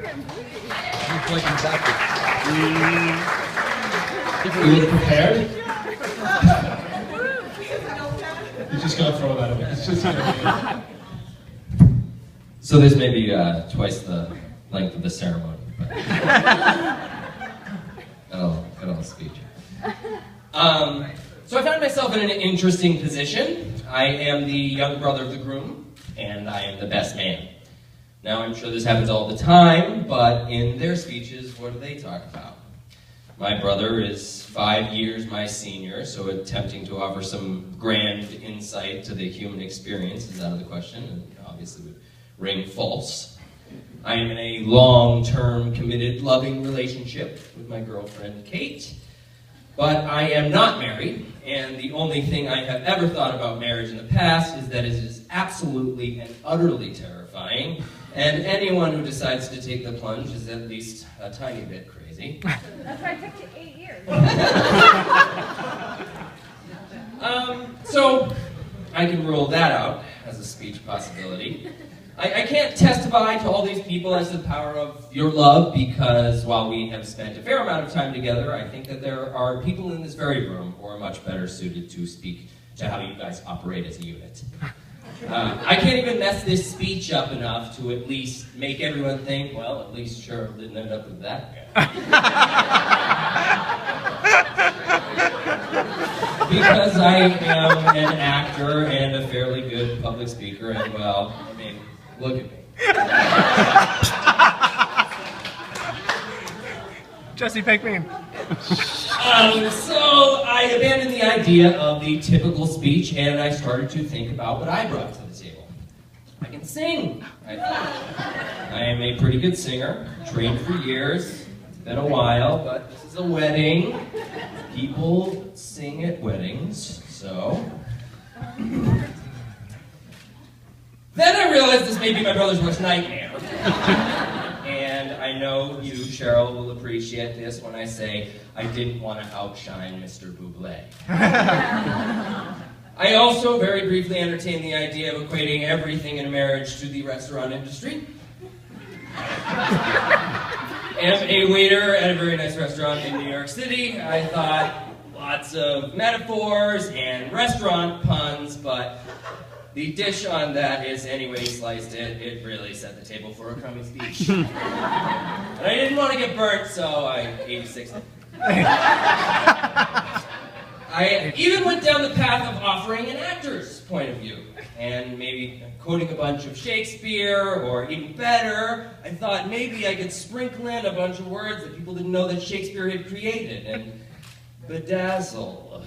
You look prepared? You're just gonna throw that away. It's just gonna So this may be twice the length of the ceremony. Good old speech. So I found myself in an interesting position. I am the young brother of the groom, and I am the best man. Now, I'm sure this happens all the time, but in their speeches, what do they talk about? My brother is 5 years my senior, so attempting to offer some grand insight to the human experience is out of the question, and obviously would ring false. I am in a long-term, committed, loving relationship with my girlfriend, Kate, but I am not married, and the only thing I have ever thought about marriage in the past is that it is absolutely and utterly terrifying, and anyone who decides to take the plunge is at least a tiny bit crazy. That's why it took you 8 years. So, I can rule that out as a speech possibility. I can't testify to all these people as to the power of your love because while we have spent a fair amount of time together, I think that there are people in this very room who are much better suited to speak to how you guys operate as a unit. I can't even mess this speech up enough to at least make everyone think, well, at least Cheryl didn't end up with that guy. Because I am an actor and a fairly good public speaker, and well, I mean, look at me. Jesse, pick me. So I abandoned the idea of the typical speech, and I started to think about what I brought to the table. I can sing, I thought. I am a pretty good singer, trained for years. It's been a while, but this is a wedding. People sing at weddings, so... Then I realized this may be my brother's worst nightmare. And I know you, Cheryl, will appreciate this when I say I didn't want to outshine Mr. Bublé. I also very briefly entertained the idea of equating everything in a marriage to the restaurant industry. Am a waiter at a very nice restaurant in New York City. I thought lots of metaphors and restaurant puns, but the dish on that is, anyway, sliced it. It really set the table for a crummy speech. And I didn't want to get burnt, so I 86'd it. I even went down the path of offering an actor's point of view, and maybe quoting a bunch of Shakespeare, or even better, I thought maybe I could sprinkle in a bunch of words that people didn't know that Shakespeare had created, and bedazzle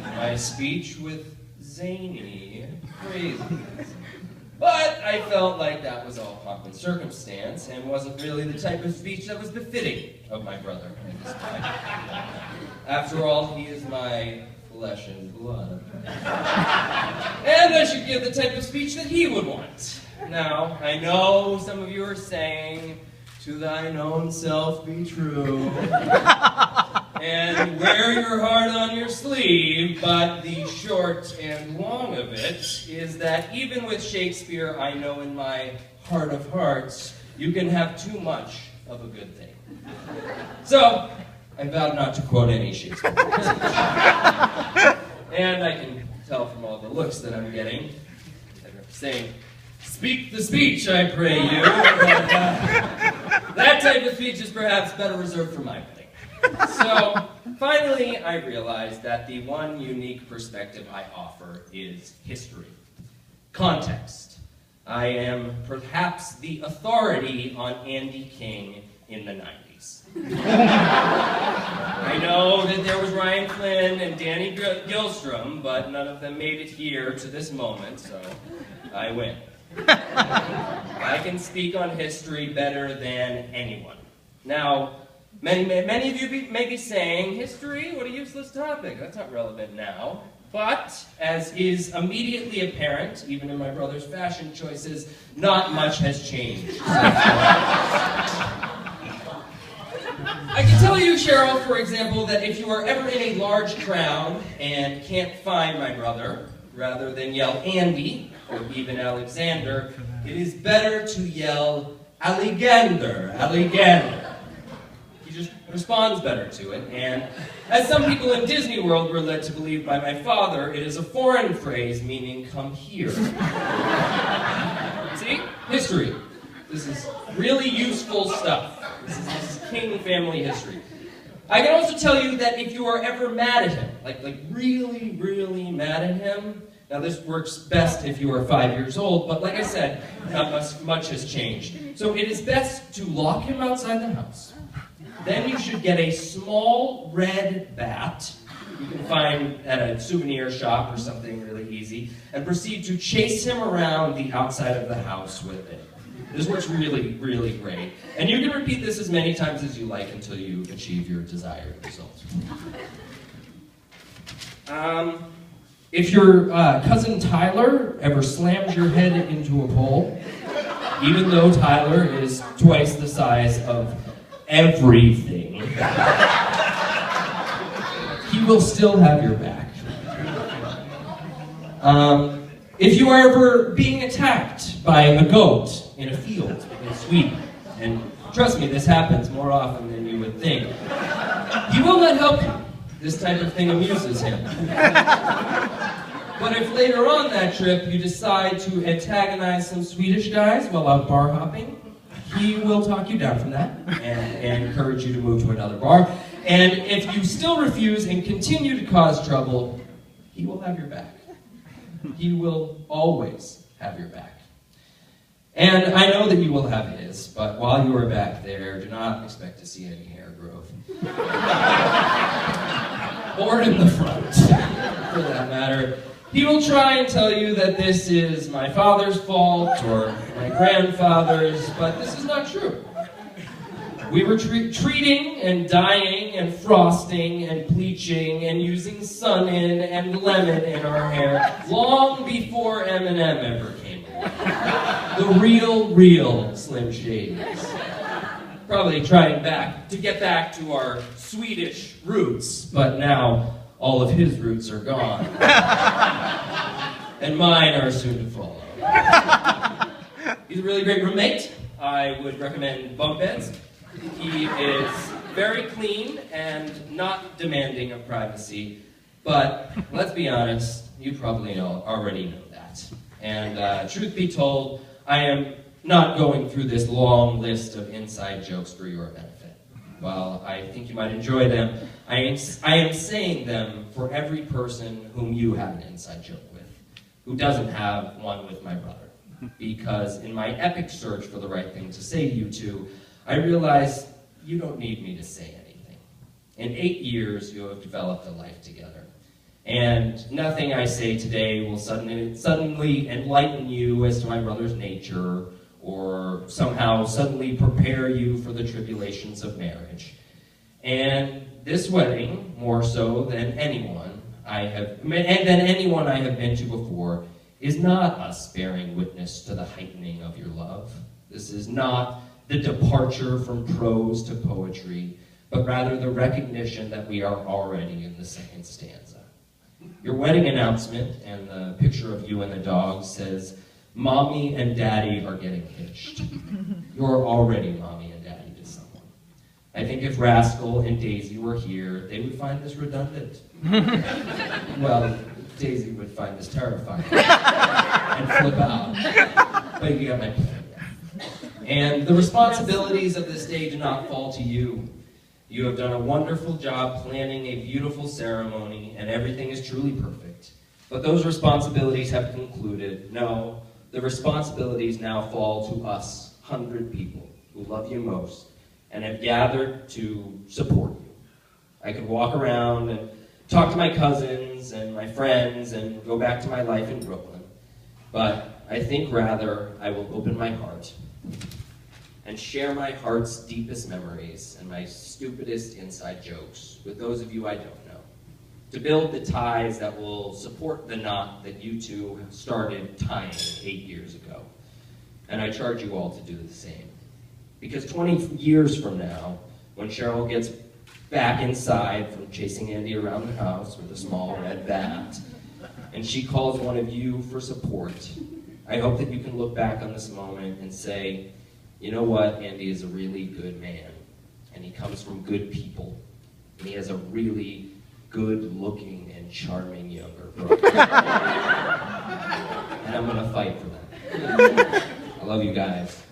my speech with zany phrases. But I felt like that was all pomp and circumstance, and wasn't really the type of speech that was befitting of my brother at this time. After all, he is my flesh and blood. And I should give the type of speech that he would want. Now, I know some of you are saying, to thine own self be true, and wear your heart on your sleeve, but the short and long of it is that even with Shakespeare, I know in my heart of hearts, you can have too much of a good thing. So, I vowed not to quote any Shakespeare. And I can tell from all the looks that I'm getting, that are saying, speak the speech, I pray you. But, that type of speech is perhaps better reserved for my wedding. So, finally, I realized that the one unique perspective I offer is history. Context. I am perhaps the authority on Andy King in the 90s. I know that there was Ryan Flynn and Danny Gilstrom, but none of them made it here to this moment, so I win. I can speak on history better than anyone. Now, many of you may be saying, history? What a useless topic. That's not relevant now. But, as is immediately apparent, even in my brother's fashion choices, not much has changed. I can tell you, Cheryl, for example, that if you are ever in a large crowd and can't find my brother, rather than yell Andy, or even Alexander, it is better to yell Alligator. He just responds better to it, and as some people in Disney World were led to believe by my father, it is a foreign phrase meaning come here. See? History. This is really useful stuff. This is king family history. I can also tell you that if you are ever mad at him, like really, really mad at him, now this works best if you are 5 years old, but like I said, not much has changed. So it is best to lock him outside the house. Then you should get a small red bat you can find at a souvenir shop or something really easy, and proceed to chase him around the outside of the house with it. This works really, really great. And you can repeat this as many times as you like until you achieve your desired result. If your cousin Tyler ever slams your head into a pole, even though Tyler is twice the size of everything, he will still have your back. If you are ever being attacked by a goat in a field in Sweden, and trust me, this happens more often than you would think, he will not help you. This type of thing amuses him. But if later on that trip you decide to antagonize some Swedish guys while out bar hopping, he will talk you down from that and encourage you to move to another bar. And if you still refuse and continue to cause trouble, he will have your back. He will always have your back. And I know that you will have his, but while you are back there, do not expect to see any hair growth. Or in the front, for that matter. He will try and tell you that this is my father's fault or my grandfather's, but this is not true. We were treating and dyeing and frosting and bleaching and using sun-in and lemon in our hair long before M&M ever came along. The real Slim Shadys. Probably trying to get back to our Swedish roots, but now all of his roots are gone. And mine are soon to follow. He's a really great roommate. I would recommend bunk beds. He is very clean and not demanding of privacy, but let's be honest, you probably already know that. And truth be told, I am not going through this long list of inside jokes for your benefit. While I think you might enjoy them, I am saying them for every person whom you have an inside joke with, who doesn't have one with my brother. Because in my epic search for the right thing to say to you two, I realized you don't need me to say anything. In 8 years, you have developed a life together. And nothing I say today will suddenly enlighten you as to my brother's nature, or somehow suddenly prepare you for the tribulations of marriage. And this wedding, more so than anyone I have been to before, is not us bearing witness to the heightening of your love. This is not the departure from prose to poetry, but rather the recognition that we are already in the second stanza. Your wedding announcement and the picture of you and the dog says, "Mommy and Daddy are getting hitched." You're already Mommy and Daddy to someone. I think if Rascal and Daisy were here, they would find this redundant. Well, Daisy would find this terrifying and flip out. But you got my point. And the responsibilities of this day do not fall to you. You have done a wonderful job planning a beautiful ceremony, and everything is truly perfect. But those responsibilities have concluded. No, the responsibilities now fall to us, 100 people who love you most and have gathered to support you. I could walk around and talk to my cousins and my friends and go back to my life in Brooklyn. But I think rather I will open my heart and share my heart's deepest memories and my stupidest inside jokes with those of you I don't know, to build the ties that will support the knot that you two started tying 8 years ago. And I charge you all to do the same. Because 20 years from now, when Cheryl gets back inside from chasing Andy around the house with a small red bat, and she calls one of you for support, I hope that you can look back on this moment and say, you know what? Andy is a really good man, and he comes from good people, and he has a really good-looking and charming younger brother. And I'm gonna fight for that. I love you guys.